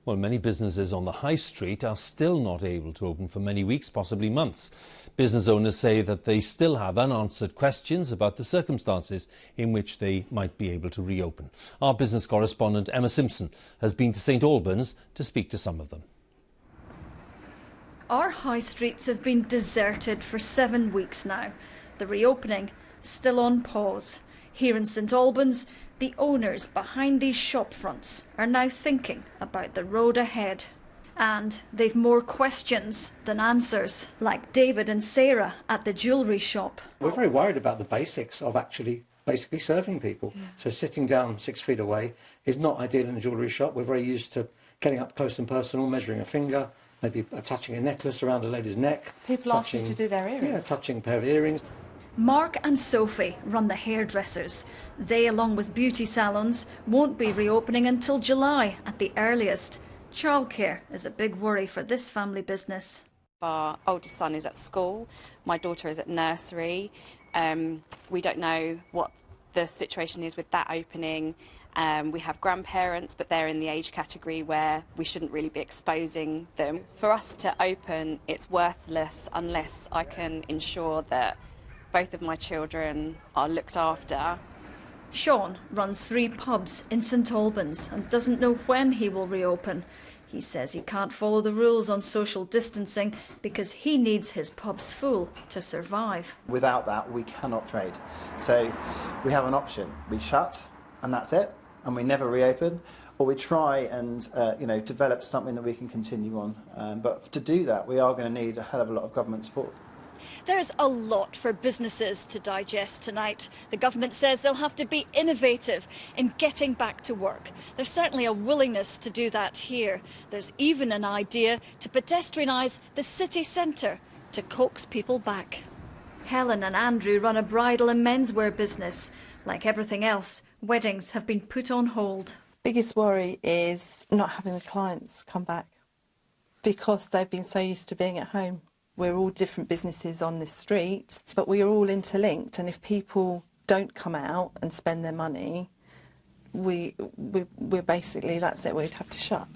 Well, many businesses on the high street are still not able to open for many weeks, possibly months. Business owners say that they still have unanswered questions about the circumstances in which they might be able to reopen. Our business correspondent Emma Simpson has been to St Albans to speak to some of them. Our high streets have been deserted for 7 weeks now. The reopening still on pause. Here in St Albans, the owners behind these shop fronts are now thinking about the road ahead. And they've more questions than answers, like David and Sarah at the jewellery shop. We're very worried about the basics of basically serving people. Yeah. So sitting down 6 feet away is not ideal in a jewellery shop. We're very used to getting up close and personal, measuring a finger, maybe attaching a necklace around a lady's neck. People ask you to do their earrings. Yeah, touching a pair of earrings. Mark and Sophie run the hairdressers. They, along with beauty salons, won't be reopening until July at the earliest. Childcare is a big worry for this family business. Our oldest son is at school, my daughter is at nursery. We don't know what the situation is with that opening. We have grandparents, but they're in the age category where we shouldn't really be exposing them. For us to open, it's worthless unless I can ensure that both of my children are looked after. Sean runs 3 pubs in St Albans and doesn't know when he will reopen. He says he can't follow the rules on social distancing because he needs his pubs full to survive. Without that, we cannot trade. So we have an option. We shut and that's it, and we never reopen, or we try and develop something that we can continue on. But to do that, we are going to need a hell of a lot of government support. There's a lot for businesses to digest tonight. The government says they'll have to be innovative in getting back to work. There's certainly a willingness to do that here. There's even an idea to pedestrianise the city centre to coax people back. Helen and Andrew run a bridal and menswear business. Like everything else, weddings have been put on hold. Biggest worry is not having the clients come back because they've been so used to being at home. We're all different businesses on this street, but we are all interlinked, and if people don't come out and spend their money, we're basically, that's it, we'd have to shut.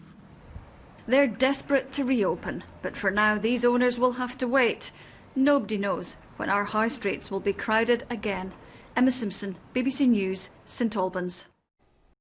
They're desperate to reopen, but for now these owners will have to wait. Nobody knows when our high streets will be crowded again. Emma Simpson, BBC News, St Albans.